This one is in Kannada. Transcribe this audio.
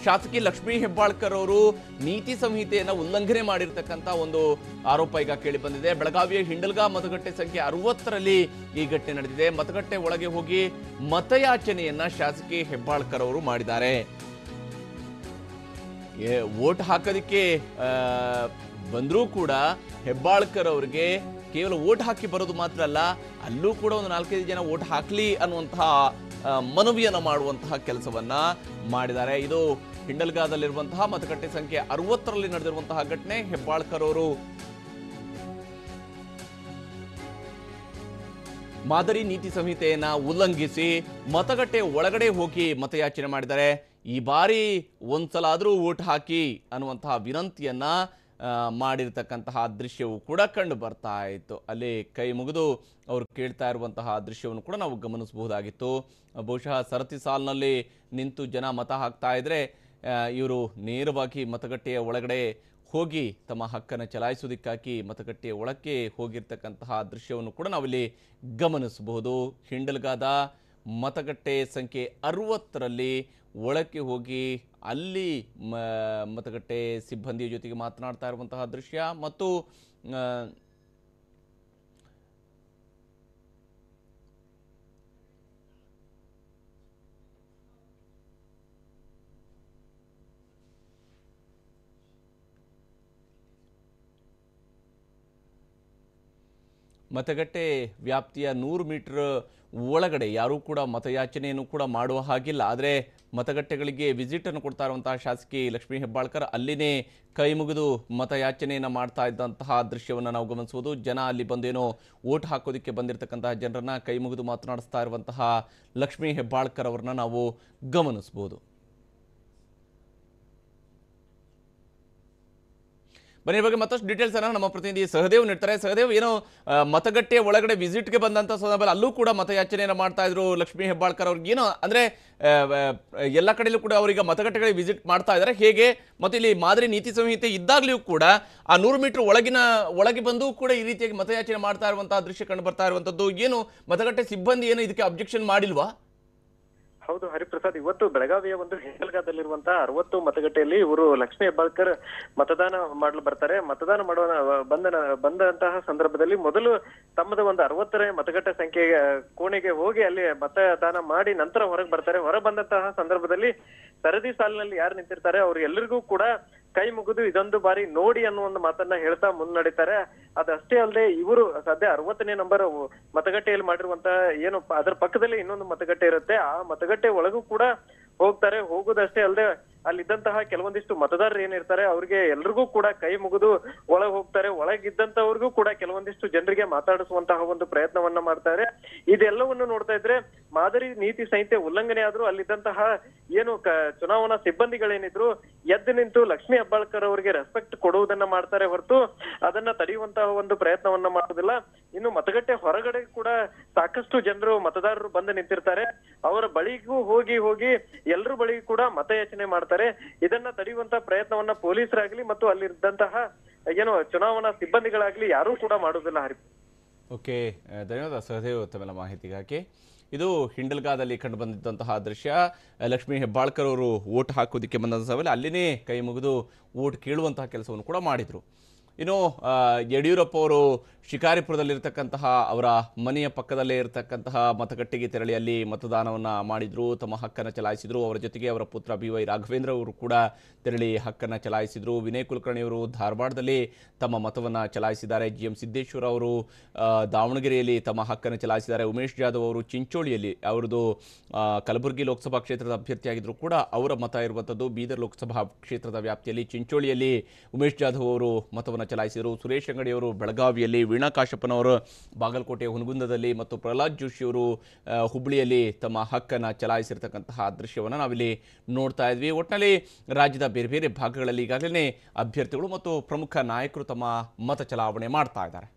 ಶಾಸಕಿ ಲಕ್ಷ್ಮೀ ಹೆಬ್ಬಾಳ್ಕರ್ ಅವರು ನೀತಿ ಸಂಹಿತೆಯನ್ನು ಉಲ್ಲಂಘನೆ ಮಾಡಿರ್ತಕ್ಕಂಥ ಒಂದು ಆರೋಪ ಈಗ ಕೇಳಿ ಬಂದಿದೆ. ಬೆಳಗಾವಿಯ ಹಿಂಡಲ್ಗಾ ಮತಗಟ್ಟೆ ಸಂಖ್ಯೆ 60ರಲ್ಲಿ ಈ ಘಟನೆ ನಡೆದಿದೆ. ಮತಗಟ್ಟೆ ಒಳಗೆ ಹೋಗಿ ಮತಯಾಚನೆಯನ್ನ ಶಾಸಕಿ ಹೆಬ್ಬಾಳ್ಕರ್ ಅವರು ಮಾಡಿದ್ದಾರೆ. ವೋಟ್ ಹಾಕೋದಕ್ಕೆ ಬಂದರೂ ಕೂಡ ಹೆಬ್ಬಾಳ್ಕರ್ ಅವರಿಗೆ ಕೇವಲ ವೋಟ್ ಹಾಕಿ ಬರೋದು ಮಾತ್ರ ಅಲ್ಲ, ಅಲ್ಲೂ ಕೂಡ ಒಂದು 4-5 ಜನ ವೋಟ್ ಹಾಕ್ಲಿ ಅನ್ನುವಂತಹ ಮನವಿಯನ್ನು ಮಾಡುವಂತಹ ಕೆಲಸವನ್ನ ಮಾಡಿದ್ದಾರೆ. ಇದು ಹಿಂಡಲ್ಗಾದಲ್ಲಿರುವಂತಹ ಮತಗಟ್ಟೆ ಸಂಖ್ಯೆ 60ರಲ್ಲಿ ನಡೆದಿರುವಂತಹ ಘಟನೆ. ಹೆಬ್ಬಾಳ್ಕರ್ ಅವರು ಮಾದರಿ ನೀತಿ ಸಂಹಿತೆಯನ್ನ ಉಲ್ಲಂಘಿಸಿ ಮತಗಟ್ಟೆ ಒಳಗಡೆ ಹೋಗಿ ಮತಯಾಚನೆ ಮಾಡಿದ್ದಾರೆ. ಈ ಬಾರಿ ಒಂದ್ಸಲ ಆದರೂ ವೋಟ್ ಹಾಕಿ ಅನ್ನುವಂತಹ ವಿನಂತಿಯನ್ನ ಮಾಡಿರ್ತಕ್ಕಂತಹ ದೃಶ್ಯವು ಕೂಡ ಕಂಡು ಬರ್ತಾ ಇತ್ತು. ಅಲ್ಲಿ ಕೈ ಮುಗಿದು ಅವರು ಕೇಳ್ತಾ ಇರುವಂತಹ ದೃಶ್ಯವನ್ನು ಕೂಡ ನಾವು ಗಮನಿಸಬಹುದಾಗಿತ್ತು. ಬಹುಶಃ ಸರತಿ ಸಾಲಿನಲ್ಲಿ ನಿಂತು ಜನ ಮತ ಹಾಕ್ತಾ ಇದ್ರೆ ಇವರು ನೇರವಾಗಿ ಮತಗಟ್ಟೆಯ ಒಳಗಡೆ ಹೋಗಿ ತಮ್ಮ ಹಕ್ಕನ್ನು ಚಲಾಯಿಸುವುದಕ್ಕಾಗಿ ಮತಗಟ್ಟೆಯ ಒಳಕ್ಕೆ ಹೋಗಿರ್ತಕ್ಕಂತಹ ದೃಶ್ಯವನ್ನು ಕೂಡ ನಾವಿಲ್ಲಿ ಗಮನಿಸಬಹುದು. ಹಿಂಡಲ್ಗಾದ ಮತಗಟ್ಟೆ ಸಂಖ್ಯೆ 60ರಲ್ಲಿ ಒಳಕ್ಕೆ ಹೋಗಿ ಅಲ್ಲಿ ಮತಗಟ್ಟೆ ಸಿಬ್ಬಂದಿಯ ಜೊತೆಗೆ ಮಾತನಾಡ್ತಾ ಇರುವಂತಹ ದೃಶ್ಯ ಮತ್ತು ಮತಗಟ್ಟೆ ವ್ಯಾಪ್ತಿಯ 100 ಮೀಟರ್ ಒಳಗಡೆ ಯಾರೂ ಕೂಡ ಮತಯಾಚನೆಯನ್ನು ಕೂಡ ಮಾಡುವ ಹಾಗಿಲ್ಲ. ಆದರೆ ಮತಗಟ್ಟೆಗಳಿಗೆ ವಿಸಿಟನ್ನು ಕೊಡ್ತಾ ಇರುವಂತಹ ಶಾಸಕಿ ಲಕ್ಷ್ಮೀ ಹೆಬ್ಬಾಳ್ಕರ್ ಅಲ್ಲಿನೇ ಕೈ ಮುಗಿದು ಮತಯಾಚನೆಯನ್ನು ಮಾಡ್ತಾ ಇದ್ದಂತಹ ದೃಶ್ಯವನ್ನು ನಾವು ಗಮನಿಸಬಹುದು. ಜನ ಅಲ್ಲಿ ಬಂದೇನೋ ವೋಟ್ ಹಾಕೋದಕ್ಕೆ ಬಂದಿರತಕ್ಕಂತಹ ಜನರನ್ನ ಕೈ ಮುಗಿದು ಮಾತನಾಡಿಸ್ತಾ ಇರುವಂತಹ ಲಕ್ಷ್ಮೀ ಹೆಬ್ಬಾಳ್ಕರ್ ಅವರನ್ನ ನಾವು ಗಮನಿಸಬಹುದು. ಬನ್ನಿ ಬಗ್ಗೆ ಮತ್ತಷ್ಟು ಡೀಟೇಲ್ಸ್ ಅನ್ನ ನಮ್ಮ ಪ್ರತಿನಿಧಿ ಸಹದೇವ್ ನೀಡ್ತಾರೆ. ಸಹದೇವ್, ಏನೋ ಮತಗಟ್ಟೆ ಒಳಗಡೆ ವಿಸಿಟ್ಗೆ ಬಂದಂತ ಸಂದರ್ಭದಲ್ಲಿ ಅಲ್ಲೂ ಕೂಡ ಮತಯಾಚನೆಯನ್ನು ಮಾಡ್ತಾ ಇದ್ರು ಲಕ್ಷ್ಮೀ ಹೆಬ್ಬಾಳ್ಕರ್ ಅವ್ರಿಗೆ. ಏನೋ ಅಂದ್ರೆ ಎಲ್ಲ ಕಡೆಯಲ್ಲೂ ಕೂಡ ಅವರಿಗೆ ಮತಗಟ್ಟೆಗಳಿಗೆ ವಿಸಿಟ್ ಮಾಡ್ತಾ ಇದ್ದಾರೆ ಹೇಗೆ? ಮತ್ತೆ ಇಲ್ಲಿ ಮಾದರಿ ನೀತಿ ಸಂಹಿತೆ ಇದ್ದಾಗಲೂ ಕೂಡ ಆ 100 ಮೀಟರ್ ಒಳಗೆ ಬಂದು ಕೂಡ ಈ ರೀತಿಯಾಗಿ ಮತಯಾಚನೆ ಮಾಡ್ತಾ ಇರುವಂತಹ ದೃಶ್ಯ ಕಂಡು ಬರ್ತಾ ಇರುವಂತದ್ದು. ಏನು ಮತಗಟ್ಟೆ ಸಿಬ್ಬಂದಿ ಏನು ಇದಕ್ಕೆ ಅಬ್ಜೆಕ್ಷನ್ ಮಾಡಿಲ್ವಾ? ಹೌದು ಹರಿಪ್ರಸಾದ್, ಇವತ್ತು ಬೆಳಗಾವಿಯ ಒಂದು ಹಿಂಡಲ್ಗಾದಲ್ಲಿರುವಂತಹ 60 ಮತಗಟ್ಟೆಯಲ್ಲಿ ಇವರು ಲಕ್ಷ್ಮೀ ಹೆಬ್ಬಾಳ್ಕರ್ ಮತದಾನ ಮಾಡಲು ಬರ್ತಾರೆ. ಮತದಾನ ಮಾಡುವ ಬಂದಂತಹ ಸಂದರ್ಭದಲ್ಲಿ ಮೊದಲು ತಮ್ಮದ ಒಂದು 60ರ ಮತಗಟ್ಟೆ ಸಂಖ್ಯೆ ಕೋಣೆಗೆ ಹೋಗಿ ಅಲ್ಲಿ ಮತದಾನ ಮಾಡಿ ನಂತರ ಹೊರಗೆ ಬರ್ತಾರೆ. ಹೊರ ಬಂದಂತಹ ಸಂದರ್ಭದಲ್ಲಿ ಸರದಿ ಸಾಲಿನಲ್ಲಿ ಯಾರು ನಿಂತಿರ್ತಾರೆ ಅವ್ರು ಎಲ್ಲರಿಗೂ ಕೂಡ ಕೈ ಮುಗಿದು ಇದೊಂದು ಬಾರಿ ನೋಡಿ ಅನ್ನೋ ಒಂದು ಮಾತನ್ನ ಹೇಳ್ತಾ ಮುನ್ನಡೀತಾರೆ. ಅದಷ್ಟೇ ಅಲ್ಲದೆ ಇವರು ಸದ್ಯ 60ನೇ ನಂಬರ್ ಮತಗಟ್ಟೆಯಲ್ಲಿ ಮಾಡಿರುವಂತಹ ಏನು ಅದರ ಪಕ್ಕದಲ್ಲಿ ಇನ್ನೊಂದು ಮತಗಟ್ಟೆ ಇರುತ್ತೆ, ಆ ಮತಗಟ್ಟೆ ಒಳಗೂ ಕೂಡ ಹೋಗ್ತಾರೆ. ಹೋಗುದಷ್ಟೇ ಅಲ್ಲದೆ ಅಲ್ಲಿದ್ದಂತಹ ಕೆಲವೊಂದಿಷ್ಟು ಮತದಾರರು ಏನಿರ್ತಾರೆ ಅವ್ರಿಗೆ ಎಲ್ರಿಗೂ ಕೂಡ ಕೈ ಮುಗಿದು ಒಳಗ್ ಹೋಗ್ತಾರೆ. ಒಳಗಿದ್ದಂತವ್ರಿಗೂ ಕೂಡ ಕೆಲವೊಂದಿಷ್ಟು ಜನರಿಗೆ ಮಾತಾಡಿಸುವಂತಹ ಒಂದು ಪ್ರಯತ್ನವನ್ನ ಮಾಡ್ತಾರೆ. ಇದೆಲ್ಲವನ್ನು ನೋಡ್ತಾ ಇದ್ರೆ ಮಾದರಿ ನೀತಿ ಸಂಹಿತೆ ಉಲ್ಲಂಘನೆ ಆದ್ರೂ ಅಲ್ಲಿದ್ದಂತಹ ಏನು ಚುನಾವಣಾ ಸಿಬ್ಬಂದಿಗಳೇನಿದ್ರು ಎದ್ದು ನಿಂತು ಲಕ್ಷ್ಮೀ ಹೆಬ್ಬಾಳ್ಕರ್ ಅವರಿಗೆ ರೆಸ್ಪೆಕ್ಟ್ ಕೊಡುವುದನ್ನ ಮಾಡ್ತಾರೆ ಹೊರತು ಅದನ್ನ ತಡೆಯುವಂತಹ ಒಂದು ಪ್ರಯತ್ನವನ್ನ ಮಾಡೋದಿಲ್ಲ. ಇನ್ನು ಮತಗಟ್ಟೆ ಹೊರಗಡೆ ಕೂಡ ಸಾಕಷ್ಟು ಜನರು ಮತದಾರರು ಬಂದು ನಿಂತಿರ್ತಾರೆ. ಅವರ ಬಳಿಗೂ ಹೋಗಿ ಎಲ್ಲರ ಬಳಿಗೂ ಕೂಡ ಮತಯಾಚನೆ ಮಾಡ್ತಾರೆ. ಇದನ್ನ ತಡೆಯುವಂತಹ ಪ್ರಯತ್ನವನ್ನ ಪೊಲೀಸರಾಗ್ಲಿ ಮತ್ತು ಅಲ್ಲಿದ್ದಂತಹ ಏನು ಚುನಾವಣಾ ಸಿಬ್ಬಂದಿಗಳಾಗ್ಲಿ ಯಾರೂ ಕೂಡ ಮಾಡುವುದಿಲ್ಲ. ಹರಿ ಓಕೆ, ಧನ್ಯವಾದ ಸಹದೇವ್ ತಮ್ಮೆಲ್ಲ ಮಾಹಿತಿಗಾಗಿ. ಇದು ಹಿಂಡಲ್ಗಾದಲ್ಲಿ ಕಂಡು ಬಂದಿದ್ದಂತಹ ದೃಶ್ಯ. ಲಕ್ಷ್ಮೀ ಹೆಬ್ಬಾಳ್ಕರ್ ಅವರು ವೋಟ್ ಹಾಕೋದಕ್ಕೆ ಬಂದಂಥ ಸಮಯದಲ್ಲಿ ಅಲ್ಲಿನೇ ಕೈ ಮುಗಿದು ವೋಟ್ ಕೇಳುವಂತಹ ಕೆಲಸವನ್ನು ಕೂಡ ಮಾಡಿದರು. ಇನ್ನು ಯಡಿಯೂರಪ್ಪ ಅವರು ಶಿಕಾರಿಪುರದಲ್ಲಿರ್ತಕ್ಕಂತಹ ಅವರ ಮನೆಯ ಪಕ್ಕದಲ್ಲೇ ಇರತಕ್ಕಂತಹ ಮತಗಟ್ಟೆಗೆ ತೆರಳಿ ಅಲ್ಲಿ ಮತದಾನವನ್ನು ಮಾಡಿದರು, ತಮ್ಮ ಹಕ್ಕನ್ನು ಚಲಾಯಿಸಿದರು. ಅವರ ಜೊತೆಗೆ ಅವರ ಪುತ್ರ BY ರಾಘವೇಂದ್ರ ಅವರು ಕೂಡ ತೆರಳಿ ಹಕ್ಕನ್ನು ಚಲಾಯಿಸಿದರು. ವಿನಯ್ ಕುಲಕರ್ಣಿ ಅವರು ಧಾರವಾಡದಲ್ಲಿ ತಮ್ಮ ಮತವನ್ನು ಚಲಾಯಿಸಿದ್ದಾರೆ. GM ಸಿದ್ದೇಶ್ವರ ಅವರು ದಾವಣಗೆರೆಯಲ್ಲಿ ತಮ್ಮ ಹಕ್ಕನ್ನು ಚಲಾಯಿಸಿದ್ದಾರೆ. ಉಮೇಶ್ ಜಾಧವ್ ಅವರು ಚಿಂಚೋಳಿಯಲ್ಲಿ, ಅವರದು ಕಲಬುರಗಿ ಲೋಕಸಭಾ ಕ್ಷೇತ್ರದ ಅಭ್ಯರ್ಥಿಯಾಗಿದ್ದರೂ ಕೂಡ ಅವರ ಮತ ಇರುವಂಥದ್ದು ಬೀದರ್ ಲೋಕಸಭಾ ಕ್ಷೇತ್ರದ ವ್ಯಾಪ್ತಿಯಲ್ಲಿ. ಚಿಂಚೋಳಿಯಲ್ಲಿ ಉಮೇಶ್ ಜಾಧವ್ ಅವರು ಮತವನ್ನು ಚಲಾಯಿಸಿದರು. ಸುರೇಶ್ ಅಂಗಡಿ ಅವರು ಬೆಳಗಾವಿಯಲ್ಲಿ, ವೀಣಾ ಕಾಶಪ್ಪನವರು ಬಾಗಲಕೋಟೆಯ ಹುನಗುಂದದಲ್ಲಿ ಮತ್ತು ಪ್ರಹ್ಲಾದ್ ಜೋಶಿ ಅವರು ಹುಬ್ಬಳ್ಳಿಯಲ್ಲಿ ತಮ್ಮ ಹಕ್ಕನ್ನು ಚಲಾಯಿಸಿರ್ತಕ್ಕಂತಹ ದೃಶ್ಯವನ್ನು ನಾವಿಲ್ಲಿ ನೋಡ್ತಾ ಇದ್ವಿ. ಒಟ್ಟಿನಲ್ಲಿ ರಾಜ್ಯದ ಬೇರೆ ಬೇರೆ ಭಾಗಗಳಲ್ಲಿ ಈಗಾಗಲೇ ಅಭ್ಯರ್ಥಿಗಳು ಮತ್ತು ಪ್ರಮುಖ ನಾಯಕರು ತಮ್ಮ ಮತ ಚಲಾವಣೆ ಮಾಡ್ತಾ ಇದ್ದಾರೆ.